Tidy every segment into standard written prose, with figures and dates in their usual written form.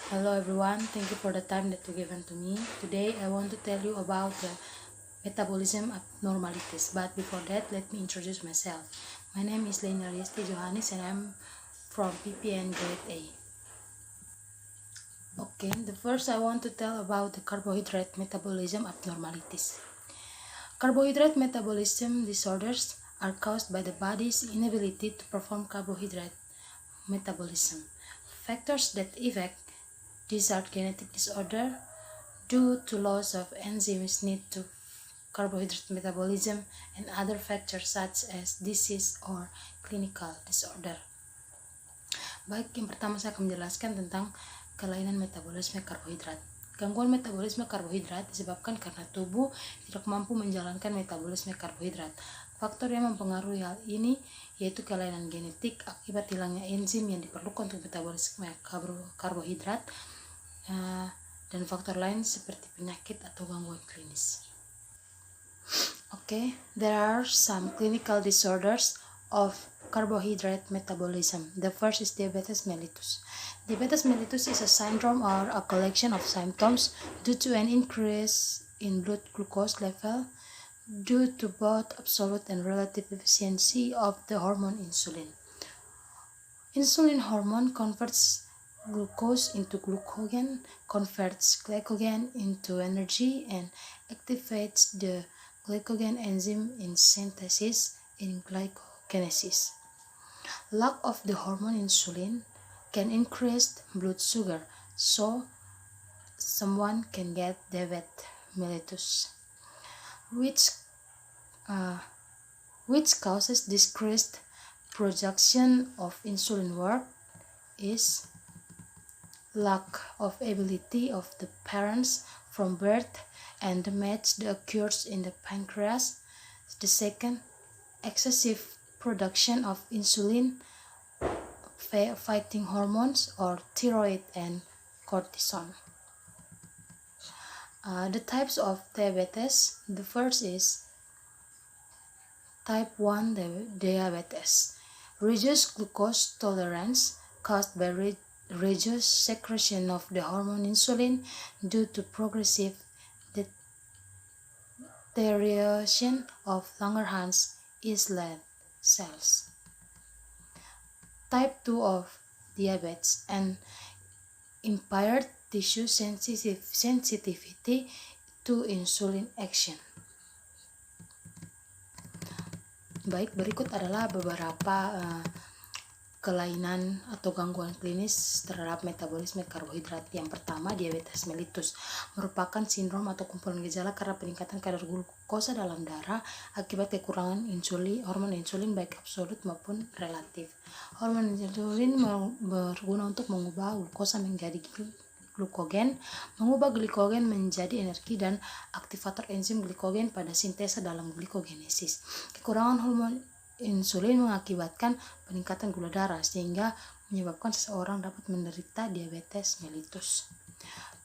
Hello everyone, thank you for the time that you given to me. Today I want to tell you about the metabolism abnormalities. But before that, let me introduce myself. My name is Lena Riesti Johannes and I'm from PPN Grade A. Okay, the first I want to tell about the carbohydrate metabolism abnormalities. Carbohydrate metabolism disorders are caused by the body's inability to perform carbohydrate metabolism. Factors that affect these are genetic disorder due to loss of enzymes needed to carbohydrate metabolism and other factors such as disease or clinical disorder. Baik, yang pertama saya akan menjelaskan tentang kelainan metabolisme karbohidrat. Gangguan metabolisme karbohidrat disebabkan karena tubuh tidak mampu menjalankan metabolisme karbohidrat. Faktor yang mempengaruhi hal ini yaitu kelainan genetik akibat hilangnya enzim yang diperlukan untuk metabolisme karbohidrat dan faktor lain seperti penyakit atau gangguan klinis. Okay, there are some clinical disorders of carbohydrate metabolism. The first is diabetes mellitus. Diabetes mellitus is a syndrome or a collection of symptoms due to an increase in blood glucose level due to both absolute and relative efficiency of the hormone insulin. Insulin hormone converts glucose into glucagon, converts glycogen into energy, and activates the glycogen enzyme in synthesis in glycogenesis. Lack of the hormone insulin can increase blood sugar, so someone can get diabetes mellitus, which causes decreased production of insulin work is lack of ability of the parents from birth and damage that occurs in the pancreas. The second, excessive production of insulin, fighting hormones or thyroid and cortisol. The types of diabetes, the first is type 1 diabetes, reduced glucose tolerance caused by reduced secretion of the hormone insulin due to progressive deterioration of Langerhans islet cells. Type 2 of diabetes and impaired tissue sensitivity to insulin action. Baik, berikut adalah beberapa kelainan atau gangguan klinis terhadap metabolisme karbohidrat. Yang pertama, diabetes mellitus merupakan sindrom atau kumpulan gejala karena peningkatan kadar glukosa dalam darah akibat kekurangan hormon insulin baik absolut maupun relatif. Hormon insulin berguna untuk mengubah glukosa menjadi glukogen, mengubah glikogen menjadi energi dan aktivator enzim glikogen pada sintesa dalam glikogenesis. Kekurangan hormon insulin mengakibatkan peningkatan gula darah sehingga menyebabkan seseorang dapat menderita diabetes mellitus.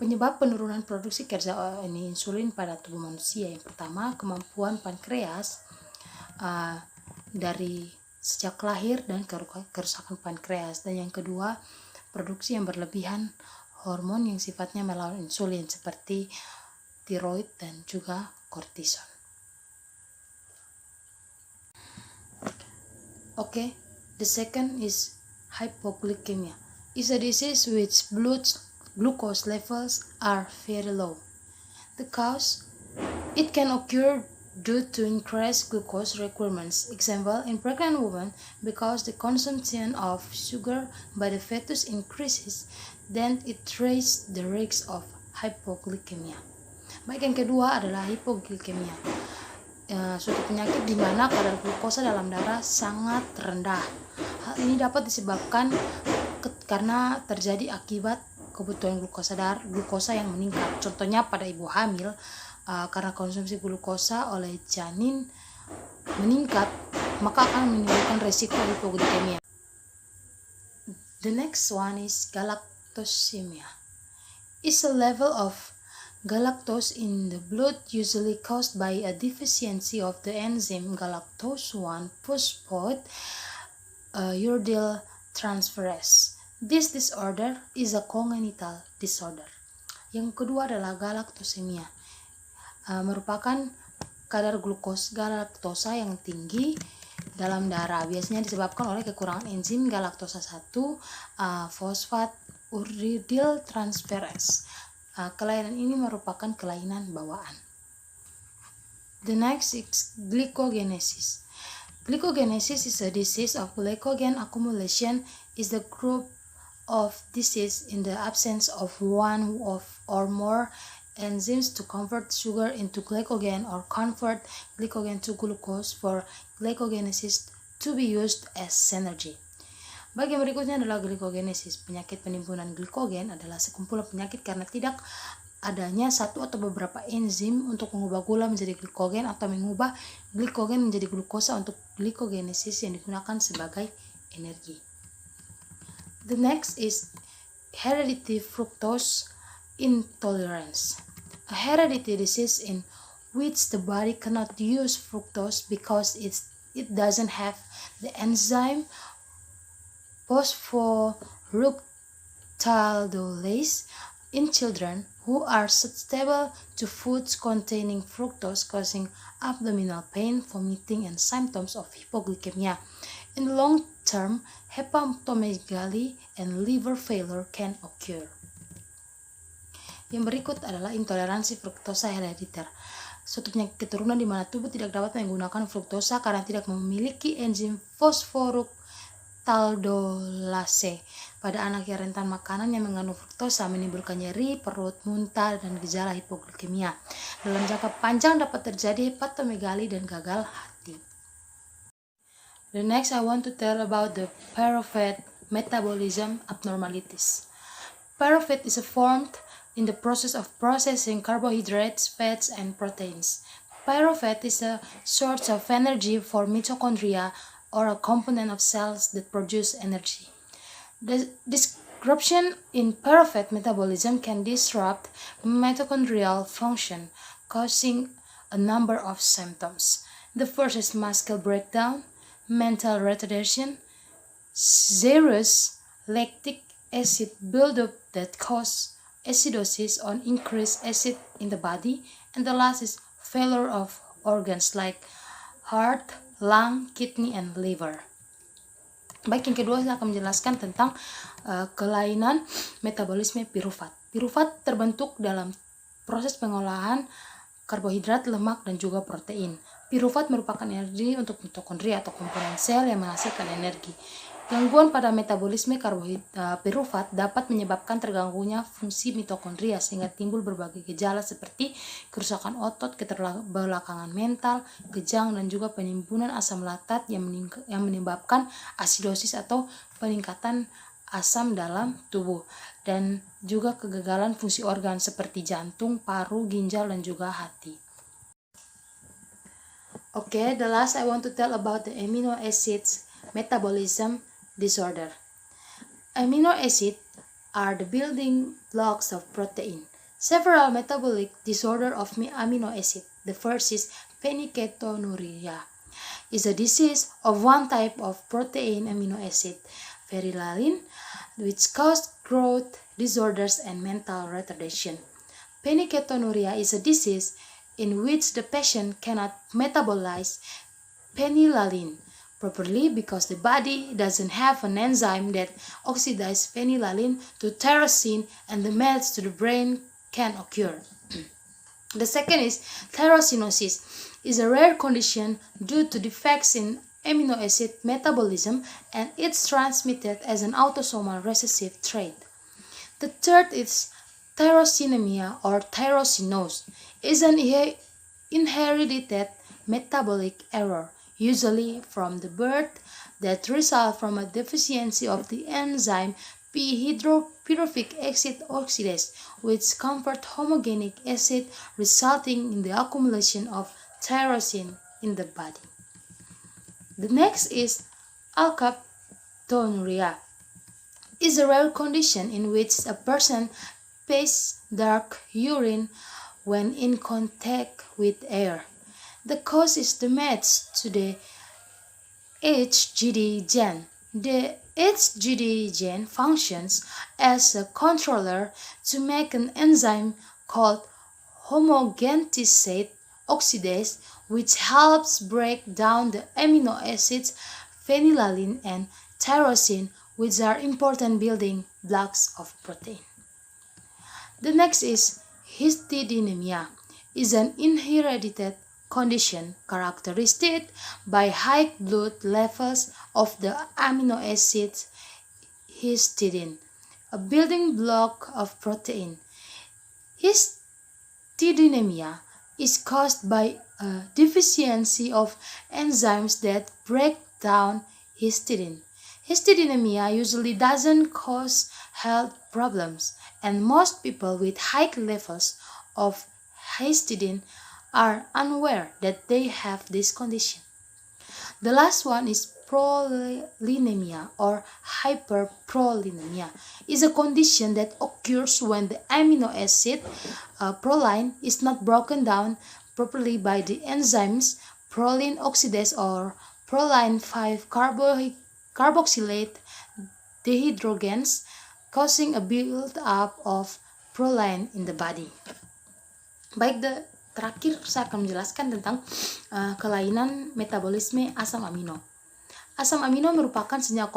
Penyebab penurunan produksi kerja insulin pada tubuh manusia, yang pertama kemampuan pankreas dari sejak lahir dan kerusakan pankreas, dan yang kedua produksi yang berlebihan hormon yang sifatnya melawan insulin seperti tiroid dan juga kortison. Okay, the second is hypoglycemia. It's a disease which blood glucose levels are very low. The cause, it can occur due to increased glucose requirements. Example, in pregnant women, because the consumption of sugar by the fetus increases, then it raises the risk of hypoglycemia. Baik, yang kedua adalah hypoglycemia. Suatu penyakit di mana kadar glukosa dalam darah sangat rendah. Hal ini dapat disebabkan karena terjadi akibat kebutuhan glukosa yang meningkat. Contohnya pada ibu hamil, karena konsumsi glukosa oleh janin meningkat, maka akan menimbulkan resiko hipoglikemia. The next one is galactosemia. It's a level of galactose in the blood usually caused by a deficiency of the enzyme galactose 1 phosphate urdyl transferase. This disorder is a congenital disorder. Yang kedua adalah galaktosemia, merupakan kadar galaktosa yang tinggi dalam darah. Biasanya disebabkan oleh kekurangan enzim galaktosa 1 fosfat uridyl transferase. Kelainan ini merupakan kelainan bawaan. The next is glycogenesis. Glycogenesis is a disease of glycogen accumulation. Is the group of disease in the absence of one or more enzymes to convert sugar into glycogen or convert glycogen to glucose for glycogenesis to be used as energy. Bagian berikutnya adalah glycogenesis. Penyakit penimbunan glikogen adalah sekumpulan penyakit karena tidak adanya satu atau beberapa enzim untuk mengubah gula menjadi glikogen atau mengubah glikogen menjadi glukosa untuk glikogenesis yang digunakan sebagai energi. The next is hereditary fructose intolerance. A hereditary disease in which the body cannot use fructose because it doesn't have the enzyme phosphoructaldolase in children who are susceptible to foods containing fructose, causing abdominal pain, vomiting, and symptoms of hypoglycemia. In the long term, hepatomegaly and liver failure can occur. Yang berikut adalah intoleransi fruktosa herediter. Suatu penyakit keturunan di mana tubuh tidak dapat menggunakan fruktosa karena tidak memiliki enzim fosfoructaldolase. Pada anak yang rentan makanan yang mengandung fruktosa menimbulkan nyeri, perut, muntah, dan gejala hipoglikemia. Dalam jangka panjang dapat terjadi hepatomegaly dan gagal hati. The next I want to tell about the pyruvate metabolism abnormalities. Pyruvate is formed in the process of processing carbohydrates, fats, and proteins. Pyruvate is a source of energy for mitochondria, or a component of cells that produce energy. The disruption in pyruvate metabolism can disrupt mitochondrial function, causing a number of symptoms. The first is muscle breakdown, mental retardation, serous lactic acid buildup that cause acidosis or increased acid in the body, and the last is failure of organs like heart, lung, kidney, and liver. Baik, yang kedua saya akan menjelaskan tentang kelainan metabolisme pirufat. Pirufat terbentuk dalam proses pengolahan karbohidrat, lemak, dan juga protein. Pirufat merupakan energi untuk mitokondria atau komponen sel yang menghasilkan energi. Gangguan pada metabolisme pirufat dapat menyebabkan terganggunya fungsi mitokondria sehingga timbul berbagai gejala seperti kerusakan otot, keterbelakangan mental, kejang, dan juga penimbunan asam laktat yang menyebabkan asidosis atau peningkatan asam dalam tubuh, dan juga kegagalan fungsi organ seperti jantung, paru, ginjal, dan juga hati. Okay, the last I want to tell about the amino acids metabolism disorder. Amino acids are the building blocks of protein. Several metabolic disorder of amino acid. The first is phenylketonuria. Is a disease of one type of protein amino acid, phenylalanine, which cause growth disorders and mental retardation. Phenylketonuria is a disease in which the patient cannot metabolize phenylalanine properly because the body doesn't have an enzyme that oxidizes phenylalanine to tyrosine, and the damage to the brain can occur. The second is tyrosinosis. Is a rare condition due to defects in amino acid metabolism, and it's transmitted as an autosomal recessive trait. The third is tyrosinemia or tyrosinose. Is an inherited metabolic error, usually from the birth, that result from a deficiency of the enzyme p-hydropyruvic acid oxidase, which convert homogenic acid, resulting in the accumulation of tyrosine in the body. The next is alkaptonuria. Is a rare condition in which a person pastes dark urine when in contact with air. The cause is damage to the HGD gene, The HGD gene functions as a controller to make an enzyme called homogentisate oxidase, which helps break down the amino acids phenylalanine and tyrosine, which are important building blocks of protein. The next is histidinemia, is an inherited condition characterized by high blood levels of the amino acid histidine, a building block of protein. Histidinemia is caused by a deficiency of enzymes that break down histidine. Histidinemia usually doesn't cause health problems, and most people with high levels of histidine are unaware that they have this condition. The last one is prolinemia or hyperprolinemia. Is a condition that occurs when the amino acid proline is not broken down properly by the enzymes proline oxidase or proline 5-carboxylate dehydrogenase, causing a build-up of proline in the body. Baik, terakhir saya akan menjelaskan tentang kelainan metabolisme asam amino. Asam amino merupakan senyawa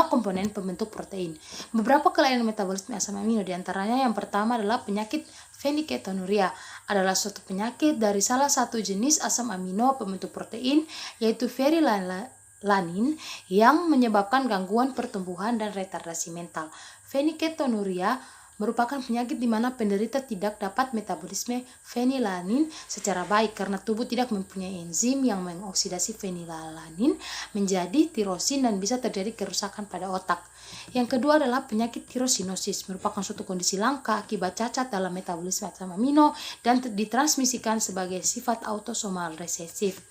komponen pembentuk protein. Beberapa kelainan metabolisme asam amino diantaranya yang pertama adalah penyakit phenylketonuria, adalah suatu penyakit dari salah satu jenis asam amino pembentuk protein yaitu phenylalanine yang menyebabkan gangguan pertumbuhan dan retardasi mental. Phenylketonuria merupakan penyakit di mana penderita tidak dapat metabolisme phenylalanine secara baik karena tubuh tidak mempunyai enzim yang mengoksidasi phenylalanine menjadi tirosin dan bisa terjadi kerusakan pada otak. Yang kedua adalah penyakit tirosinosis, merupakan suatu kondisi langka akibat cacat dalam metabolisme asam amino dan ditransmisikan sebagai sifat autosomal resesif.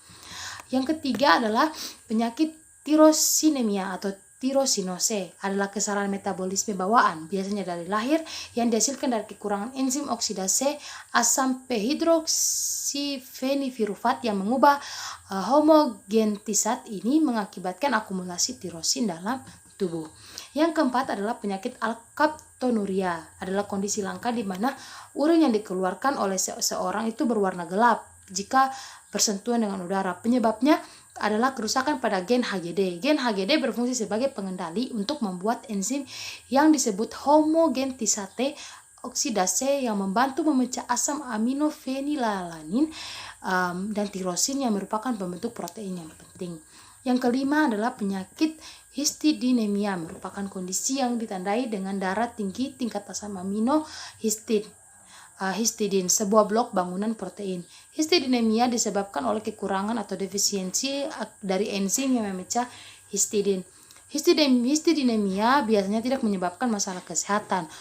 Yang ketiga adalah penyakit tirosinemia atau tirosinose, adalah kesalahan metabolisme bawaan biasanya dari lahir yang dihasilkan dari kekurangan enzim oksidase asam p-hidroksifenipirufat yang mengubah homogentisat ini mengakibatkan akumulasi tirosin dalam tubuh. Yang keempat adalah penyakit alkaptonuria, adalah kondisi langka di mana urin yang dikeluarkan oleh seseorang itu berwarna gelap jika bersentuhan dengan udara. Penyebabnya adalah kerusakan pada gen HGD. Gen HGD berfungsi sebagai pengendali untuk membuat enzim yang disebut homogentisate oksidase yang membantu memecah asam amino phenylalanine dan tirosin yang merupakan pembentuk protein yang penting. Yang kelima adalah penyakit histidinemia, merupakan kondisi yang ditandai dengan darah tinggi tingkat asam amino histidin, sebuah blok bangunan protein. Histidinemia disebabkan oleh kekurangan atau defisiensi dari enzim yang memecah histidin. Histidinemia biasanya tidak menyebabkan masalah kesehatan,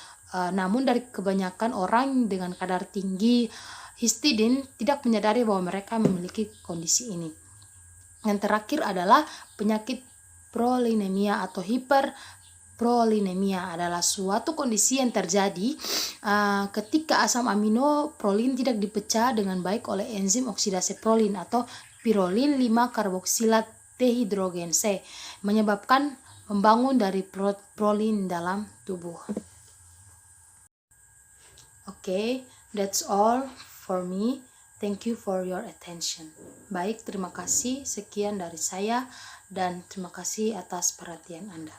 namun dari kebanyakan orang dengan kadar tinggi histidin tidak menyadari bahwa mereka memiliki kondisi ini. Yang terakhir adalah penyakit prolinemia atau hiperprolinemia, adalah suatu kondisi yang terjadi ketika asam amino prolin tidak dipecah dengan baik oleh enzim oksidase prolin atau pirolin 5-karboksilat dehidrogenase, menyebabkan membangun dari prolin dalam tubuh. Okay, that's all for me. Thank you for your attention. Baik, terima kasih. Sekian dari saya dan terima kasih atas perhatian Anda.